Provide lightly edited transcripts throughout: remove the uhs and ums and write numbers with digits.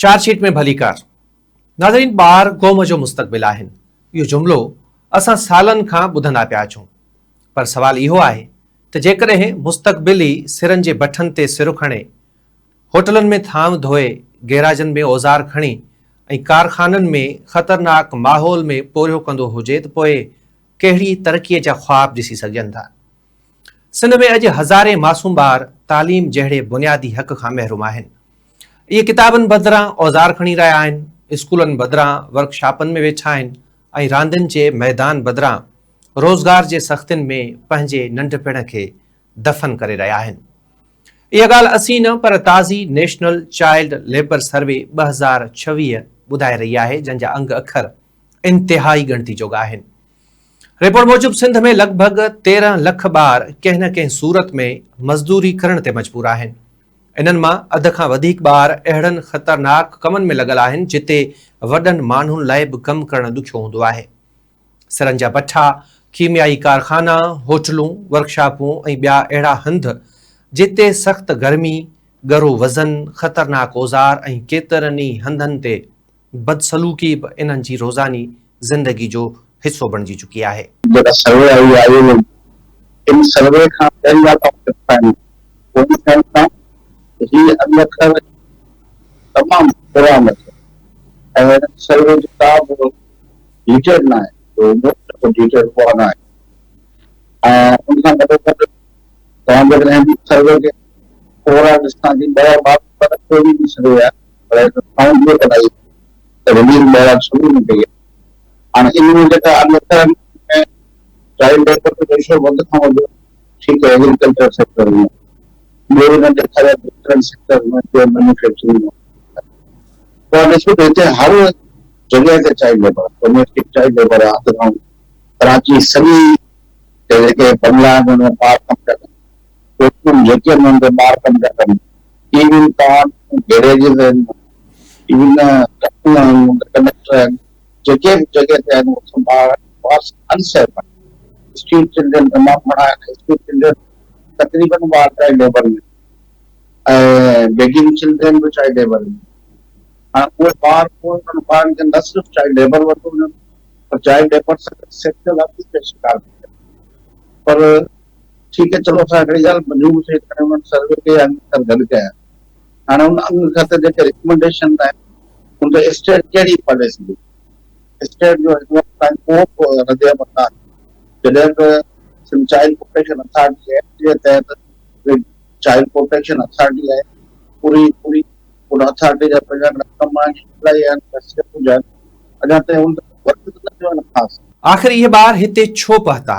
Chargesheet में भली car. नाज़रीन, ॿार क़ौम जो मुस्तक़बिल आहिनि, इहो जुमिलो असां सालनि खां ॿुधंदा पिया अचूं। पर सवाल इहो आहे त जेकॾहिं मुस्तक़बिल ई सिरनि जे बठनि ते सिर खणे, होटलनि में थांव धोए, गैराजनि में औज़ार खणी ऐं कारखाननि में ख़तरनाक माहौल में पोरियो कंदो हुजे त पोइ कहिड़ी तरक़ीअ जा ख़्वाब ॾिसी सघजनि था। सिंध में अॼु हज़ारे मासूम ॿार तालीम जहिड़े बुनियादी हक़ खां महरूम आहिनि। इहे किताबनि बदिरां औज़ार खणी रहिया आहिनि, स्कूलनि बदिरां वर्कशॉपनि में वेठा आहिनि ऐं रांदियुनि जे मैदान बदिरां रोज़गार जे सख़्तियुनि में पंहिंजे नंढपिण खे दफ़न करे रहिया आहिनि। इहा ॻाल्हि असीं न पर ताज़ी नेशनल चाइल्ड लेबर सर्वे 2026 ॿुधाए रही आहे, जंहिंजा अंग अखर इंतिहाई ॻणती जोॻा आहिनि। रिपोर्ट मूजिबि सिंध में लॻभॻि 13 लख ॿार कंहिं न कंहिं सूरत में मज़दूरी करण ते मजबूर आहिनि। इन्हनि मां अध खां वधीक ॿार अहिड़नि ख़तरनाक कमनि में लॻल आहिनि जिते वॾनि माण्हुनि लाइ बि कमु करणु ॾुखियो हूंदो आहे। सिरनि जा भठा, कीमियाई कारखाना, होटलूं, वर्कशॉपूं ऐं ॿिया अहिड़ा हंध जिते सख़्त गर्मी, ॻरो वज़न, ख़तरनाक औज़ार ऐं केतिरनि ई हंधनि ते बदसलूकी बि इन्हनि जी रोज़ानी ज़िंदगी जो हिसो बणिजी चुकी आहे। जेका सर्वे आई आहे, इन सर्वे खां पहिरीं अखर तमामु पुरान ऐं सर्वे जो का बि डिटेल न आहे, डिटेल कोन आहे। ऐं उन सां गॾोगॾु तव्हां जॾहिं सर्वे खे ओवरऑल ॾिसां थी, 2022 कोई बि सर्वे आहे, पर काउंट बि कराई त रिलीज़ 2026 में कई आहे। हाणे इन में जेका अखर में चाइल्ड लेबर जो रेशो वधि खां वधि ठीकु आहे एग्रीकल्चर सेक्टर में, ॿियो न ॾेखारिया डिफरेंट सेक्टर में, मैन्युफैक्चरिंग में। तो ॾिसो त हिते हर जॻह ते child labour, domestic child labour आहे। हथ खां कराची सॼी जेके बंगला आहिनि हुन में ॿार कमु था कनि, जेके हुननि ते ॿार कमु था कनि, इवन तव्हां गैरेजिस आहिनि, इवन ट्रकूं आहिनि, कंडक्टर आहिनि, जेके बि जॻह ते आहिनि ॿार अनसेफ आहिनि। स्ट्रीट चिल्ड्रन तमामु घणा आहिनि, स्ट्रीट चिल्ड्रन तकरीबन ॿार चाइल्ड लेबर में, ऐं बेगिंग चिल्ड्रन बि चाइल्ड लेबर में। हाणे उहे ॿार ॿारनि खे न सिर्फ़ु चाइल्ड लेबर वठो वञनि, पर चाइल्ड लेबर सेक्टर अभी के शिकार थी। पर ठीकु आहे, चलो असां हिकिड़ी ॻाल्हि मंज़ूर थिए करे उन्हनि सर्वे खे अंग गॾु कया। हाणे उन अंग खाते जेके रिकमेंडेशन आहिनि, उन ते स्टेट कहिड़ी पॉलिसी, स्टेट जो हिन वक़्तु ताईं को रदे अमल न, जॾहिं त चाइल्ड प्रोटेक्शन अथॉरिटी एक्ट जे तहत चाइल्ड प्रोटेक्शन अथॉरिटी आहे, पूरी उन अथॉरिटी जा पंहिंजा कम आहिनि, अञा ताईं उन वक़्तु न थियो आहे ख़ासि। आख़िर इहे ॿार हिते छो पहुता?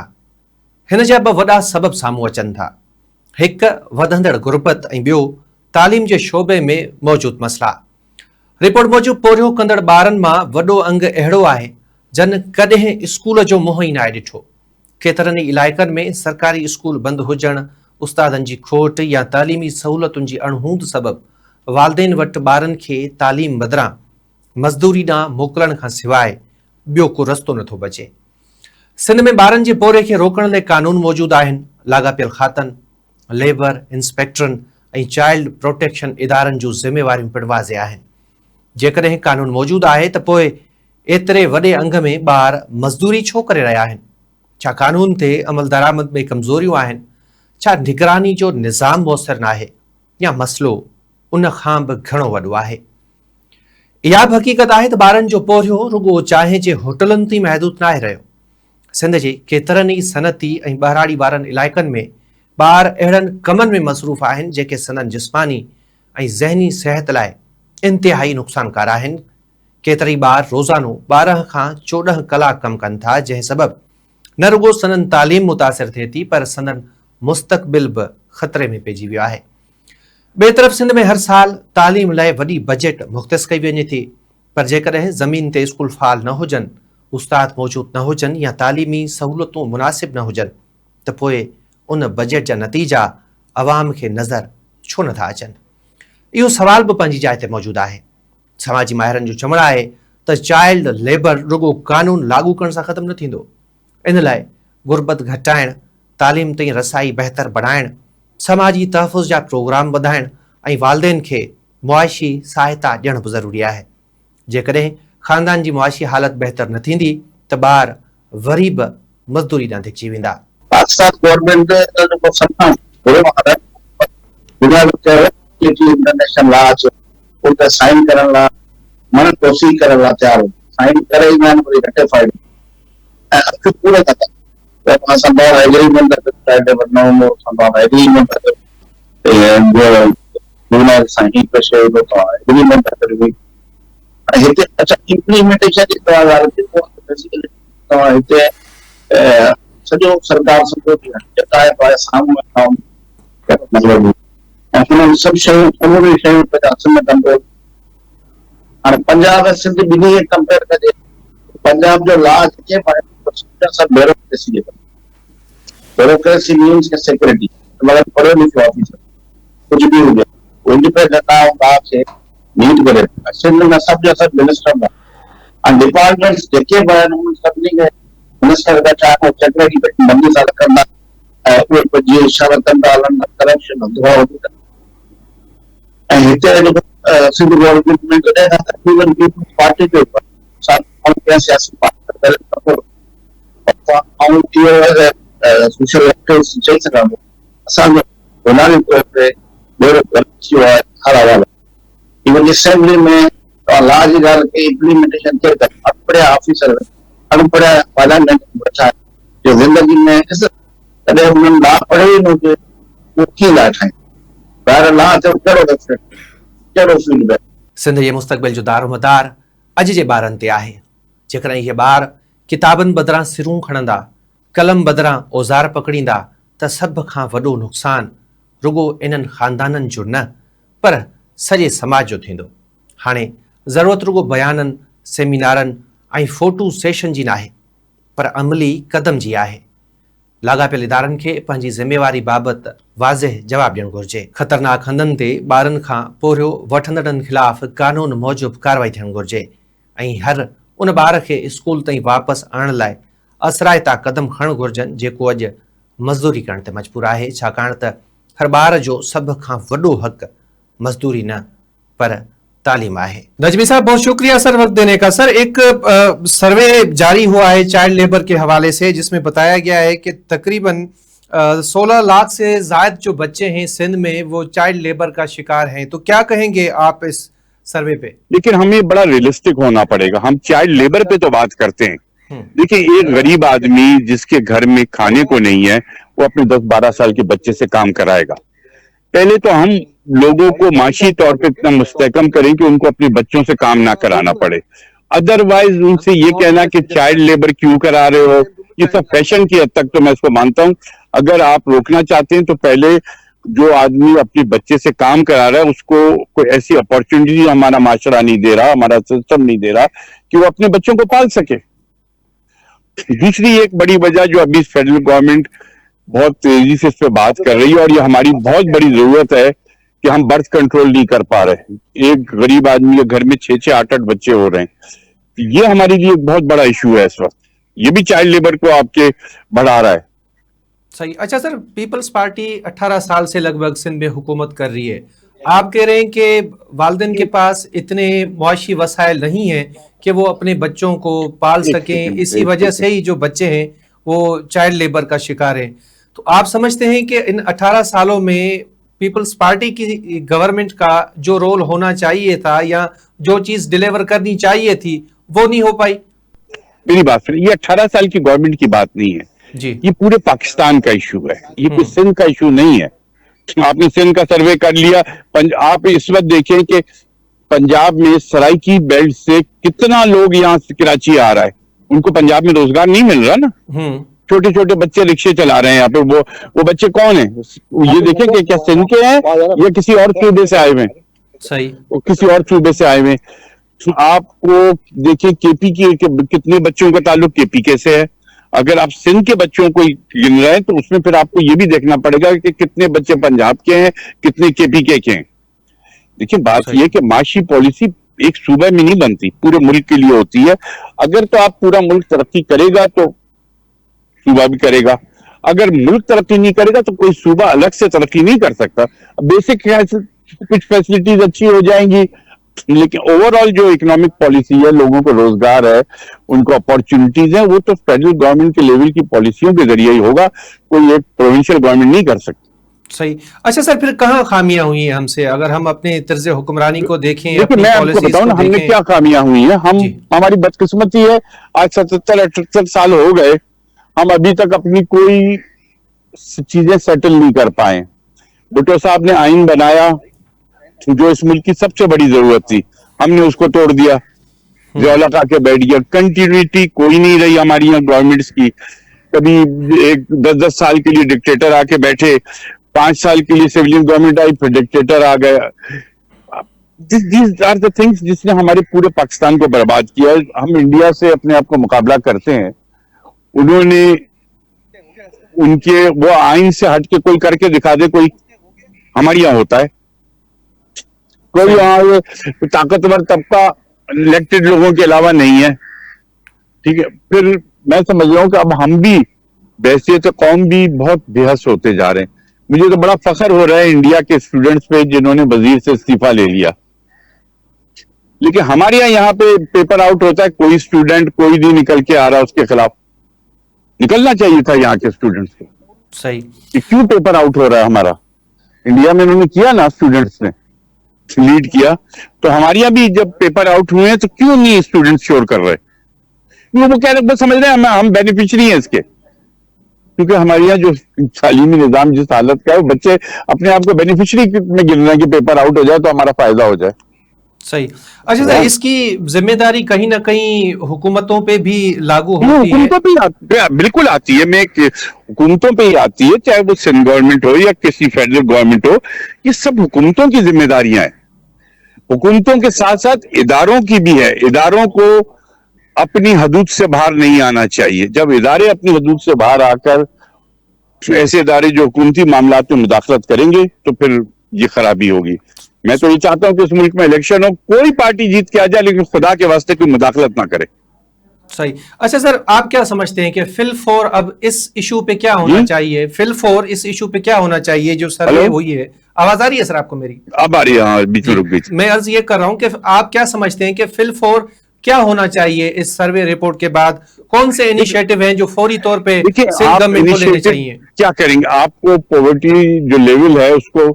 हिन जा ॿ वॾा सबब साम्हूं अचनि था। हिकु वधंदड़ गुरबत ऐं ॿियो तालीम जे शोबे में मौजूदु मसइला। रिपोर्ट मूजिबि पोरियो कंदड़ ॿारनि मां वॾो अंग अहिड़ो आहे जन कॾहिं स्कूल जो मुंहुं ई न आहे ॾिठो। केतिरनि ई इलाइक़नि में सरकारी स्कूल बंदि हुजणु, उस्तादनि जी खोट या तालीमी सहूलियतुनि जी अणहूंद सबबि वालदेन वटि ॿारनि खे तालीम बदिरां मज़दूरी ॾांहुं मोकिलण खां सवाइ ॿियो को रस्तो नथो बचे। सिंध में ॿारनि जे पोरे खे रोकण लाइ कानून मौजूदु आहिनि। लाॻापियल खातनि, लेबर इंस्पेक्टरनि ऐं चाइल्ड प्रोटेक्शन इदारनि जूं ज़िम्मेवारियूं पिणु वाज़े आहिनि। जेकॾहिं कानून मौजूदु आहे त पोइ एतिरे वॾे अंग में ॿार मज़दूरी छो करे रहिया आहिनि? छा कानून ते अमल दरामद में कमज़ोरियूं आहिनि? छा निगरानी जो निज़ाम मुयसरु न आहे? या मसइलो उन खां बि घणो वॾो आहे? इहा बि हक़ीक़त आहे त ॿारनि जो पोरियो रुॻो चांहि जे होटलनि ताईं महदूद न आहे रहियो। सिंध जे केतिरनि ई सनती ऐं ॿाराड़ी वारनि इलाइक़नि में ॿार अहिड़नि कमनि में मसरूफ़ आहिनि जेके संदनि जिस्मानी ऐं ज़हनी सिहत लाइ इंतिहाई नुक़सानकार आहिनि। केतिरई ॿार रोज़ानो 12 खां 14 कलाक कमु कनि था, जंहिं सबबि न रुॻो संदनि तालीम मुतासिर थिए थी, पर संदनि मुस्तक़बिल बि ख़तरे में पइजी वियो आहे। ॿिए तरफ़ सिंध में हर साल तालीम लाइ वॾी बजट मुख़्तस कई वञे थी, पर जेकॾहिं ज़मीन ते स्कूल फ़ाल न हुजनि, उस्ताद मौजूदु न हुजनि या तालीमी सहूलियतूं मुनासिब न हुजनि, त पोइ उन बजट जा नतीजा अवाम खे नज़र छो नथा अचनि? इहो सवाल बि पंहिंजी जाइ ते मौजूदु आहे। समाजी माहिरनि जो चवणु आहे त चाइल्ड लेबर रुॻो कानून लागू करण सां ख़तमु न थींदो। इन लाइ गुरबत घटाइण, तालीम ताईं रसाई बहितर बणाइण, समाजी तहफ़ुज़ जा प्रोग्राम वधाइण ऐं वालदेन खे मुआशी सहायता ॾियण बि ज़रूरी आहे। जेकॾहिं ख़ानदान जी मुआशी हालत बहितर न थींदी त ॿार वरी बि मज़दूरी ॾांहुं धिकजी वेंदा। पाकिस्तान गवर्नमेंट जो सम्मान थोरो आहे, दुनिया में इंटरनेशनल लॉ अचे उन ते साइन करण लाइ मन कोशिश करण लाइ तयार हो, साइन करे ईंदा आहिनि वरी रेटिफाइड ऐं अखि पूरे कंदा। Somehow agreement that the child never know more, somehow agreement that the lunar signing pressure agreement that the हिते अच्छा इम्प्लीमेंटेशन जी तव्हां ॻाल्हि कई बेसिकली तव्हां हिते सॼो सरकार सॼो जेका आहे साम्हूं मतिलबु ऐं हुन सभु शयूं कानूनी शयूं असल में कंट्रोल। हाणे पंजाब ऐं सिंध ॿिन्ही खे कंपेयर कजे, पंजाब जो लॉ जेके सभु ब्यूरोक्रेसी जे ब्यूरोक्रेसी मीन्स के सिक्योरिटी मतलब पढ़ियो लिखियो ऑफिसर कुछ भी हुजे इंडिपेंडेंट ना लॉ खे नीड करे। सिंध में सभु जो सभु मिनिस्टर ऐं डिपार्टमेंट्स जेके बि आहिनि उन सभिनी खे मिनिस्टर जा चाहे सेक्रेटरी बंदी सां रखंदा ऐं उहे जीअं इशारा कंदा हलंदा करप्शन हूंदो आहे। ऐं हिते सिंध गवर्नमेंट में जॾहिं खां तकरीबन पीपल्स पार्टी जो सियासी पार्टी ऐं इहो सोशल एक्टिविस्ट चई सघां थो असांजो बुनियादी तौर ते ॾाढो ग़लति थियो आहे हर हवाले। इवन असेंबली में तव्हां लॉ जी ॻाल्हि कई इम्प्लीमेंटेशन थिए त अनपढ़िया ऑफिसर अनपढ़िया पार्लियामेंट वेठा जो ज़िंदगी में कॾहिं हुननि लॉ पढ़ियो ई न हुजे उहो कीअं लाइ ठाहींदा ॿाहिरि लॉ जो कहिड़ो फीडबैक। सिंध जे मुस्तक़बिल जो दारोमदार अॼु जे ॿारनि ते आहे। जेकॾहिं इहे ॿार किताबनि बदिरां सिरूं खणंदा, कलम बदिरां औज़ार पकड़ींदा त सभ खां वॾो नुक़सानु रुगो इन्हनि ख़ानदाननि जो न पर सॼे समाज जो थींदो। हाणे ज़रूरत रुगो बयाननि, सेमिनारनि ऐं फोटू सेशन जी नाहे पर अमली क़दम जी आहे। लाॻापियल इदारनि खे पंहिंजी ज़िमेवारी बाबति वाज़िह जवाबु ॾियणु घुरिजे। ख़तरनाक हंधनि ते ॿारनि खां पोरियो वठंदड़नि ख़िलाफ़ कानून मूजिबि कार्रवाई थियणु घुरिजे ऐं हर उन ॿार खे स्कूल ताईं वापसि आणण लाइ असराइता क़दम खणणु घुरिजनि जेको अॼु मज़दूरी करण ते मजबूर आहे, छाकाणि त हर ॿार जो सभ खां वॾो हक़ मज़दूरी न पर तालीम आहे। नजमी साहब बहुत शुक्रिया सर वक्त देने का। सर एक सर्वे जारी हुआ है चाइल्ड लेबर के हवाले से जिसमें बताया गया है कि तकरीबन 16 लाख से ज्यादा जो बच्चे हैं सिंध में वो चाइल्ड लेबर का शिकार हैं, तो क्या कहेंगे आप इस सर्वे पे? लेकिन हमें बड़ा रियलिस्टिक होना पड़ेगा। हम चाइल्ड लेबर पे तो बात करते हैं, देखिए एक गरीब आदमी जिसके घर में खाने को नहीं है वो अपने 10-12 साल के बच्चे से काम कराएगा। पहले तो हम लोगों को माशी तौर पे इतना मुस्तहकम करें कि उनको अपने बच्चों से काम ना कराना पड़े। अदरवाइज उनसे ये कहना कि चाइल्ड लेबर क्यों करा रहे हो, ये सब फैशन की हद तक तो मैं इसको मानता हूँ। अगर आप रोकना चाहते हैं तो पहले जो आदमी अपने बच्चे से काम करा रहा है उसको कोई ऐसी अपॉर्चुनिटी हमारा माशरा नहीं दे रहा, हमारा सिस्टम नहीं दे रहा कि वो अपने बच्चों को पाल सके। दूसरी एक बड़ी वजह जो अभी फेडरल गवर्नमेंट बहुत तेजी से इस पे बात कर रही है और ये हमारी बहुत बड़ी जरूरत है कि हम बर्थ कंट्रोल नहीं कर पा रहे। एक गरीब आदमी के घर में 6-6, 8-8 बच्चे हो रहे हैं। ये हमारे लिए एक बहुत बड़ा इशू है इस वक्त। ये भी चाइल्ड लेबर को आपके बढ़ा रहा है। सही। अच्छा सर, पीपल्स पार्टी 18 साल से लगभग सिंध में हुकूमत कर रही है। आप कह रहे हैं कि वालिदैन के पास इतने मुआशी वसाइल नहीं है कि वो अपने बच्चों को पाल सकें, इसी वजह से ही जो बच्चे हैं वो चाइल्ड लेबर का शिकार हैं। तो आप समझते हैं कि इन 18 सालों में पीपल्स पार्टी की गवर्नमेंट का जो रोल होना चाहिए था या जो चीज डिलीवर करनी चाहिए थी वो नहीं हो पाई? मेरी बात सुनिए, ये 18 साल की गवर्नमेंट की बात नहीं है जी, ये पूरे पाकिस्तान का इशू है, ये कोई सिंध का इशू नहीं है। आपने सिंध का सर्वे कर लिया, आप इस वक्त देखें कि पंजाब में सराइकी बेल्ट से कितना लोग यहाँ से कराची आ रहा है, उनको पंजाब में रोजगार नहीं मिल रहा ना। छोटे छोटे बच्चे रिक्शे चला रहे हैं यहाँ पे। वो बच्चे कौन है ये देखें कि क्या सिंध के हैं या किसी और सूबे से आए हुए? सही, वो किसी और सूबे से आए हुए। आपको देखिए केपी की कितने बच्चों का ताल्लुक केपी से है। अगर आप सिंध के बच्चों को गिन रहे हैं तो उसमें फिर आपको ये भी देखना पड़ेगा कि कितने बच्चे पंजाब के हैं, कितने केपी के हैं। देखिए बात ये कि माशी पॉलिसी एक सूबे में नहीं बनती, पूरे मुल्क के लिए होती है। अगर तो आप पूरा मुल्क तरक्की करेगा तो सूबा भी करेगा, अगर मुल्क तरक्की नहीं करेगा तो कोई सूबा अलग से तरक्की नहीं कर सकता। बेसिक कुछ फैसिलिटीज अच्छी हो जाएंगी, लेकिन ओवरऑल जो इकोनॉमिक पॉलिसी है, लोगों को रोजगार है, उनको अपॉर्चुनिटीज है, वो तो फेडरल गवर्नमेंट के लेवल की पॉलिसियों के जरिए ही होगा, कोई एक प्रोविंशियल गवर्नमेंट नहीं कर सकती। सही। अच्छा सर, फिर कहाँ खामियां हुई हैं हमसे, अगर हम अपने तर्ज हुक्मरानी को देखें, देखिए अपनी मैं आपको पॉलिसीज बताऊं ना को हमने देखें। क्या खामियां हुई हैं। हम जी। हमारी बदकिस्मती है, आज 77-78 साल हो गए, हम अभी तक अपनी कोई चीजें सेटल नहीं कर पाए। भुट्टो साहब ने आइन बनाया जो इस मुल्क की सबसे बड़ी जरूरत थी, हमने उसको तोड़ दिया, ज्वाला के बैठ गया। कंटिन्यूटी कोई नहीं रही हमारी यहाँ गवर्नमेंट्स की। कभी एक 10-10 साल के लिए डिक्टेटर आके बैठे, 5 साल के लिए सिविलियन गवर्नमेंट आई, फिर डिक्टेटर आ गया। दीज आर द थिंग्स जिसने हमारे पूरे पाकिस्तान को बर्बाद किया है। हम इंडिया से अपने आप को मुकाबला करते हैं, उन्होंने उनके वो आइन से हट के कोई करके दिखा दे, कोई हमारे यहाँ होता है, कोई यहाँ ताकतवर तबका इलेक्टेड लोगों के अलावा नहीं है। ठीक है, फिर मैं समझ रहा हूँ कि अब हम भी बहसियत कौम भी बहुत बेहस होते जा रहे हैं। मुझे तो बड़ा फख्र हो रहा है इंडिया के स्टूडेंट्स पे जिन्होंने वजीर से इस्तीफा ले लिया, लेकिन हमारे यहाँ पे पेपर आउट होता है, कोई स्टूडेंट कोई नहीं निकल के आ रहा उसके खिलाफ। निकलना चाहिए था यहाँ के स्टूडेंट्स को। सही। कि क्यों पेपर आउट हो रहा है हमारा? इंडिया में उन्होंने किया ना, स्टूडेंट्स ने लीड किया, तो हमारे यहाँ भी जब पेपर आउट हुए हैं तो क्यों नहीं स्टूडेंट्स शोर कर रहे? वो कह रहे बस समझ रहे हैं हम बेनिफिशियरी हैं इसके, क्योंकि हमारे यहाँ जो तालीमी निजाम जिस हालत का है, वो बच्चे अपने आप को बेनिफिशियरी में गिन रहे हैं कि पेपर आउट हो जाए तो हमारा फायदा हो जाए। सही। अच्छा सर, इसकी जिम्मेदारी कहीं ना कहीं हुकूमतों पे भी लागू होती है। हुकूमतों पे बिल्कुल आती है, हुकूमतों पे ही आती है, चाहे वो सेंट्रल गवर्नमेंट हो या किसी फेडरल गवर्नमेंट हो, ये सब हुकूमतों की जिम्मेदारियां हैं। हुकूमतों के साथ साथ इदारों की भी है। इदारों को अपनी हदूद से बाहर नहीं आना चाहिए। जब इदारे अपनी हदूद से बाहर आकर ऐसे इदारे जो हुकूमती मामलात में मुदाखलत करेंगे तो फिर ये खराबी होगी। मैं तो ये चाहता हूं कि इस मुल्क में इलेक्शन हो, कोई पार्टी जीत के आ जाए, लेकिन खुदा के वास्ते कोई मुदाखलत ना करे। सही। अच्छा सर, आप क्या समझते हैं कि फिल फॉर अब इस इशू पे क्या होना चाहिए? फिल फॉर इस इशू पे क्या होना चाहिए जो सर्वे हुई है? आवाज आ रही है सर आपको मेरी? अब आ रही है, हाँ, बीच में रुक गई। मैं अर्ज ये कर रहा हूं कि आप क्या समझते हैं कि फिल फॉर क्या होना चाहिए इस सर्वे रिपोर्ट के बाद? कौन से इनिशिएटिव हैं जो फौरी तौर पे गवर्नमेंट को लेने चाहिए? क्या करेंगे? आपको पॉवर्टी जो लेवल है उसको,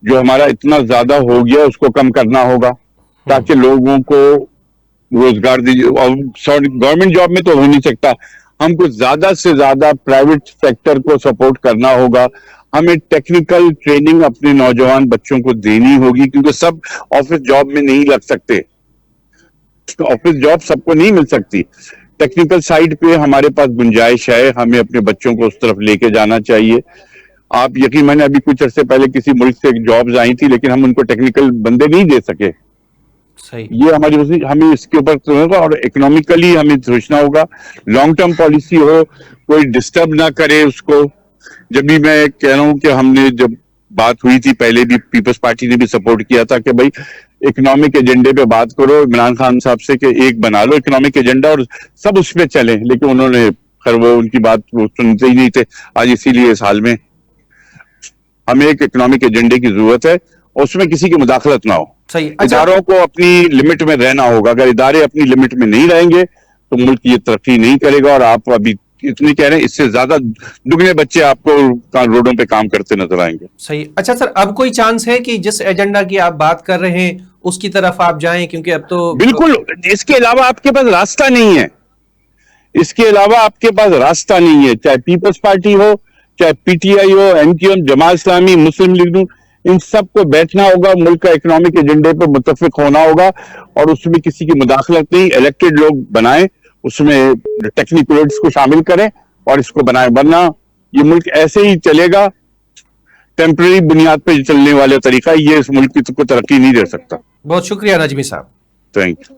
जो हमारा इतना ज्यादा हो गया, उसको कम करना होगा ताकि लोगों को रोजगार दीजिए। गवर्नमेंट जॉब में तो हो नहीं सकता, हमको ज्यादा से ज्यादा प्राइवेट सेक्टर को सपोर्ट करना होगा। हमें टेक्निकल ट्रेनिंग अपने नौजवान बच्चों को देनी होगी, क्योंकि सब ऑफिस जॉब में नहीं लग सकते। ऑफिस जॉब सबको नहीं मिल सकती। टेक्निकल साइड पे हमारे पास गुंजाइश है, हमें अपने बच्चों को उस तरफ लेके जाना चाहिए। आप यकीन माने, अभी कुछ अरसे पहले किसी मुल्क से जॉब्स आई थी, लेकिन हम उनको टेक्निकल बंदे नहीं दे सके। सही। ये हमें इसके ऊपर होगा, और इकोनॉमिकली हमें सोचना होगा। लॉन्ग टर्म पॉलिसी हो, कोई डिस्टर्ब ना करे उसको। जब भी मैं कह रहा हूं कि हमने जब बात हुई थी पहले भी, पीपल्स पार्टी ने भी सपोर्ट किया था कि भाई इकोनॉमिक एजेंडे पे बात करो इमरान खान साहब से कि एक बना लो इकोनॉमिक एजेंडा और सब उस पे चले, लेकिन उन्होंने खैर वो उनकी बात वो सुनते ही नहीं थे। आज इसीलिए इस हाल में हमें एक इकोनॉमिक एजेंडे की जरूरत है, उसमें किसी की मुदाखलत ना हो। सही। इदारों को अपनी लिमिट में रहना होगा। अगर इदारे अपनी लिमिट में नहीं रहेंगे तो मुल्क ये तरक्की नहीं करेगा। और आप अभी इतने कह रहे हैं, इससे ज्यादा दुगने बच्चे आपको रोडों पे काम करते नजर आएंगे। सही। अच्छा सर, अब कोई चांस है कि जिस एजेंडा की आप बात कर रहे हैं उसकी तरफ आप जाएं? क्योंकि अब तो बिल्कुल, इसके अलावा आपके पास रास्ता नहीं है। इसके अलावा आपके पास रास्ता नहीं है, चाहे पीपल्स पार्टी हो, चाहे पीटीआई हो, एमक्यूएम, जमात इस्लामी, मुस्लिम लीग, इन सब को बैठना होगा, मुल्क का इकोनॉमिक एजेंडे पे मुत्तफिक होना होगा, और उसमें किसी की मुदाखलत नहीं। इलेक्टेड लोग बनाएं, उसमें टेक्निकल्स को शामिल करें और इसको बनाएं, वरना ये मुल्क ऐसे ही चलेगा। टेम्पररी बुनियाद पे चलने वाला तरीका ये इस मुल्क की को तरक्की नहीं दे सकता। बहुत शुक्रिया नजमी साहब। Thank U.